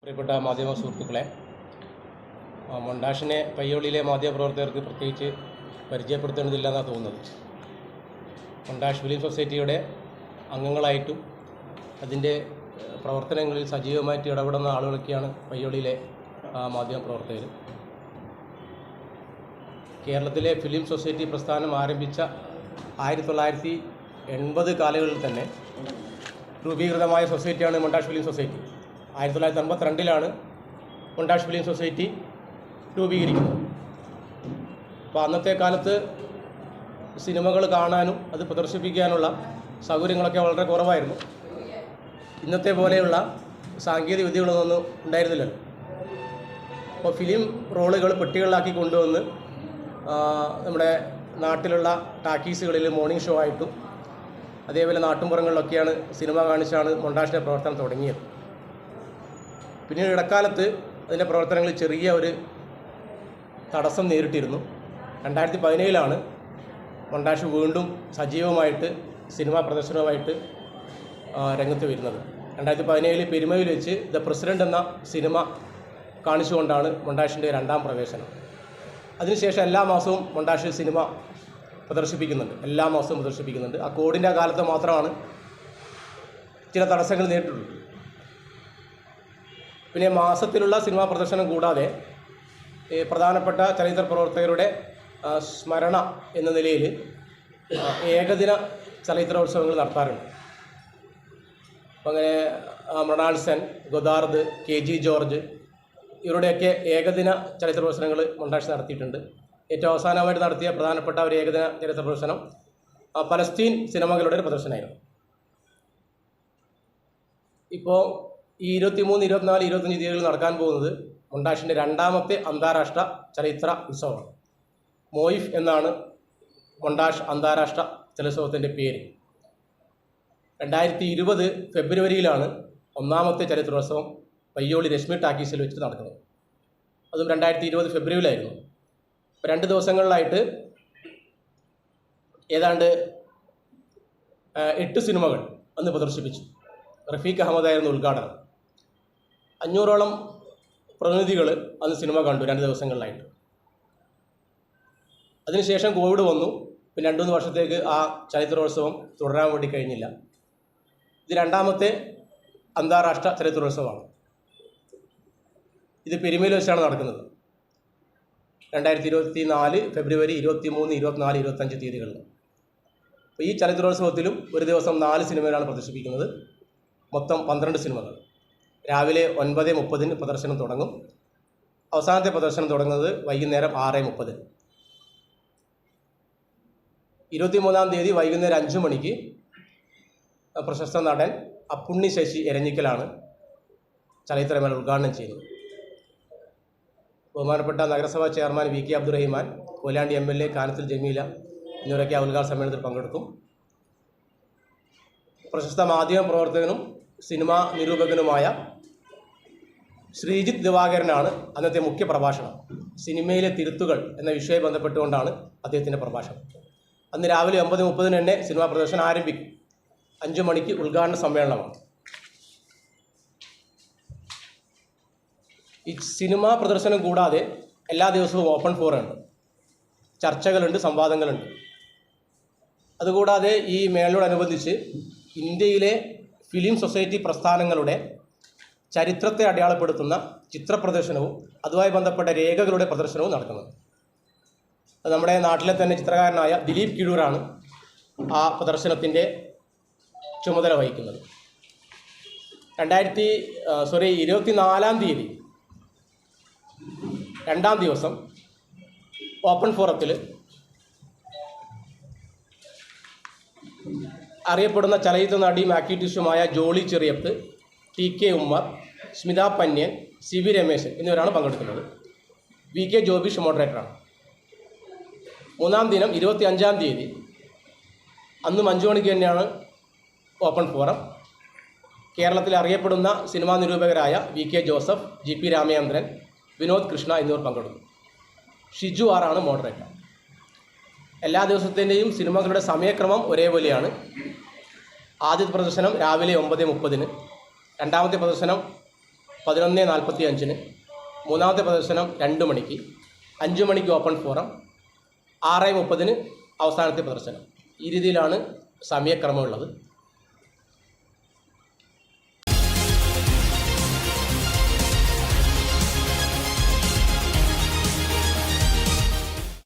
പ്രിയപ്പെട്ട മാധ്യമ സുഹൃത്തുക്കളെ, മൊണ്ടാഷിനെ പയ്യോളിയിലെ മാധ്യമപ്രവർത്തകർക്ക് പ്രത്യേകിച്ച് പരിചയപ്പെടുത്തേണ്ടതില്ലെന്നാണ് തോന്നുന്നത്. മൊണ്ടാഷ് ഫിലിം സൊസൈറ്റിയുടെ അംഗങ്ങളായിട്ടും അതിൻ്റെ പ്രവർത്തനങ്ങളിൽ സജീവമായിട്ട് ഇടപെടുന്ന ആളുകളൊക്കെയാണ് പയ്യോളിയിലെ മാധ്യമപ്രവർത്തകർ. കേരളത്തിലെ ഫിലിം സൊസൈറ്റി പ്രസ്ഥാനം ആരംഭിച്ച 1980 കാലങ്ങളിൽ തന്നെ രൂപീകൃതമായ സൊസൈറ്റിയാണ് montage film society. 1952 montage film society രൂപീകരിക്കുന്നത്. അപ്പോൾ അന്നത്തെ കാലത്ത് സിനിമകൾ കാണാനും അത് പ്രദർശിപ്പിക്കാനുള്ള സൗകര്യങ്ങളൊക്കെ വളരെ കുറവായിരുന്നു. ഇന്നത്തെ പോലെയുള്ള സാങ്കേതിക വിദ്യകളൊന്നും ഉണ്ടായിരുന്നില്ലല്ലോ. അപ്പോൾ ഫിലിം റോളുകൾ പെട്ടികളിലാക്കി കൊണ്ടുവന്ന് നമ്മുടെ നാട്ടിലുള്ള ടാക്കീസുകളിൽ മോർണിംഗ് ഷോ ആയിട്ടും അതേപോലെ നാട്ടുമ്പുറങ്ങളിലൊക്കെയാണ് സിനിമ കാണിച്ചാണ് മൊണ്ടാഷിൻ്റെ പ്രവർത്തനം തുടങ്ങിയത്. പിന്നീട് ഇടക്കാലത്ത് അതിൻ്റെ പ്രവർത്തനങ്ങളിൽ ചെറിയ ഒരു തടസ്സം നേരിട്ടിരുന്നു. 2017 മൊണ്ടാഷ് വീണ്ടും സജീവമായിട്ട് സിനിമാ പ്രദർശനവുമായിട്ട് രംഗത്ത് വരുന്നത്. 2017 പെരുമയിൽ വെച്ച് ദ പ്രസിഡൻ്റ് എന്ന സിനിമ കാണിച്ചുകൊണ്ടാണ് മൊണ്ടാഷിൻ്റെ രണ്ടാം പ്രവേശനം. അതിനുശേഷം എല്ലാ മാസവും മൊണ്ടാഷ് സിനിമ പ്രദർശിപ്പിക്കുന്നുണ്ട്. എല്ലാ മാസവും പ്രദർശിപ്പിക്കുന്നുണ്ട്. ആ കോവിഡിൻ്റെ കാലത്ത് മാത്രമാണ് ചില തടസ്സങ്ങൾ നേരിട്ടുള്ളൂ. പിന്നെ മാസത്തിലുള്ള സിനിമാ പ്രദർശനം കൂടാതെ പ്രധാനപ്പെട്ട ചലച്ചിത്ര പ്രവർത്തകരുടെ സ്മരണ എന്ന നിലയിൽ ഏകദിന ചലച്ചിത്രോത്സവങ്ങൾ നടത്താറുണ്ട്. അങ്ങനെ മൃണാൾ സെൻ, ഗൊദാർദ്, KG ജോർജ് ഇവരുടെയൊക്കെ ഏകദിന ചലച്ചിത്ര പ്രദർശനങ്ങൾ മൊണ്ടാഷ് നടത്തിയിട്ടുണ്ട്. ഏറ്റവും അവസാനമായിട്ട് നടത്തിയ പ്രധാനപ്പെട്ട ഒരു ഏകദിന ചലച്ചിത്ര പ്രദർശനം പലസ്തീൻ സിനിമകളുടെ ഒരു പ്രദർശനമായിരുന്നു. ഇപ്പോൾ ഈ 23, 24, 25 തീയതികളിൽ നടക്കാൻ പോകുന്നത് മൊണ്ടാഷിൻ്റെ രണ്ടാമത്തെ അന്താരാഷ്ട്ര ചലച്ചിത്ര ഉത്സവമാണ്. മോയിഫ് എന്നാണ് മൊണ്ടാഷ് അന്താരാഷ്ട്ര ചലച്ചിത്രോത്സവത്തിൻ്റെ പേര്. 2020 ഫെബ്രുവരിയിലാണ് ഒന്നാമത്തെ ചലച്ചിത്രോത്സവം പയ്യോളി രശ്മി ടാക്കീസിൽ വെച്ചിട്ട് നടക്കുന്നത്. അതും 2020 ഫെബ്രുവരിയിലായിരുന്നു. 2 ദിവസങ്ങളിലായിട്ട് ഏതാണ്ട് 8 സിനിമകൾ അന്ന് പ്രദർശിപ്പിച്ചു. റഫീഖ് അഹമ്മദായിരുന്നു ഉദ്ഘാടനം. 500ഓളം പ്രതിനിധികൾ അന്ന് സിനിമ കണ്ടു 2 ദിവസങ്ങളിലായിട്ട്. അതിനുശേഷം കോവിഡ് വന്നു. പിന്നെ 2-3 വർഷത്തേക്ക് ആ ചലച്ചിത്രോത്സവം തുടരാൻ വേണ്ടി കഴിഞ്ഞില്ല. ഇത് രണ്ടാമത്തെ അന്താരാഷ്ട്ര ചലച്ചിത്രോത്സവമാണ്. ഇത് പെരുമയിൽ വെച്ചാണ് നടക്കുന്നത്. 2024 ഫെബ്രുവരി 23, 24, 25 തീയതികളിൽ. അപ്പോൾ ഈ ചലച്ചിത്രോത്സവത്തിലും ഒരു ദിവസം 4 സിനിമകളാണ് പ്രദർശിപ്പിക്കുന്നത്. മൊത്തം 12 സിനിമകൾ. രാവിലെ 9:30 പ്രദർശനം തുടങ്ങും. അവസാനത്തെ പ്രദർശനം തുടങ്ങുന്നത് വൈകുന്നേരം 6:30. 23-ാം തീയതി വൈകുന്നേരം 5 മണിക്ക് പ്രശസ്ത നടൻ അപ്പുണ്ണി ശശി എരഞ്ഞിക്കലാണ് ചലച്ചിത്രമേള ഉദ്ഘാടനം ചെയ്യുന്നത്. ബഹുമാനപ്പെട്ട നഗരസഭാ chairman VK Abdurahiman, Koyilandy MLA Kanathil Jameela എന്നിവരൊക്കെ ആ ഉദ്ഘാടന സമ്മേളനത്തിൽ പങ്കെടുക്കും. പ്രശസ്ത മാധ്യമ പ്രവർത്തകനും സിനിമാ നിരൂപകനുമായ ശ്രീജിത്ത് ദിവാകരനാണ് അന്നത്തെ മുഖ്യ പ്രഭാഷണം. സിനിമയിലെ തിരുത്തുകൾ എന്ന വിഷയം ബന്ധപ്പെട്ടുകൊണ്ടാണ് അദ്ദേഹത്തിൻ്റെ പ്രഭാഷണം. അന്ന് രാവിലെ 9:30 തന്നെ സിനിമാ പ്രദർശനം ആരംഭിക്കും. 5 മണിക്ക് ഉദ്ഘാടന സമ്മേളനമാണ്. ഈ സിനിമാ പ്രദർശനം കൂടാതെ എല്ലാ ദിവസവും ഓപ്പൺ ഫോറം ഉണ്ട്, ചർച്ചകളുണ്ട്, സംവാദങ്ങളുണ്ട്. അതുകൂടാതെ ഈ മേളയോടനുബന്ധിച്ച് ഇന്ത്യയിലെ ഫിലിം സൊസൈറ്റി പ്രസ്ഥാനങ്ങളുടെ ചരിത്രത്തെ അടയാളപ്പെടുത്തുന്ന ചിത്രപ്രദർശനവും അതുമായി ബന്ധപ്പെട്ട രേഖകളുടെ പ്രദർശനവും നടക്കുന്നത്. നമ്മുടെ നാട്ടിലെ തന്നെ ചിത്രകാരനായ ദിലീപ് കിഴൂരാണ് ആ പ്രദർശനത്തിൻ്റെ ചുമതല വഹിക്കുന്നത്. 24-ാം തീയതി 2ാം ദിവസം ഓപ്പൺ ഫോറത്തിൽ അറിയപ്പെടുന്ന ചലച്ചിത്ര നടിയും ആക്ടിവിസ്റ്റുമായ ജോളി ചെറിയത്ത്, TK ഉമ്മർ, സ്മിത പന്യൻ, CV രമേശൻ എന്നിവരാണ് പങ്കെടുക്കുന്നത്. VK ജോബിഷ് മോഡറേറ്ററാണ്. 3ാം ദിനം 25-ാം തീയതി അന്ന് 5 മണിക്ക് തന്നെയാണ് ഓപ്പൺ ഫോറം. കേരളത്തിൽ അറിയപ്പെടുന്ന സിനിമാ നിരൂപകരായ VK Joseph, GP Ramachandran, Vinod Krishna എന്നിവർ പങ്കെടുക്കും. ഷിജു ആറാണ് മോഡറേറ്റർ. എല്ലാ ദിവസത്തിൻ്റെയും സിനിമകളുടെ സമയക്രമം ഒരേപോലെയാണ്. ആദ്യത്തെ പ്രദർശനം രാവിലെ 9:30, രണ്ടാമത്തെ പ്രദർശനം 11:45 മൂന്നാമത്തെ പ്രദർശനം 2 മണിക്ക്, 5 മണിക്ക് ഓപ്പൺ ഫോറം, 6:30 അവസാനത്തെ പ്രദർശനം. ഈ രീതിയിലാണ് സമയക്രമമുള്ളത്.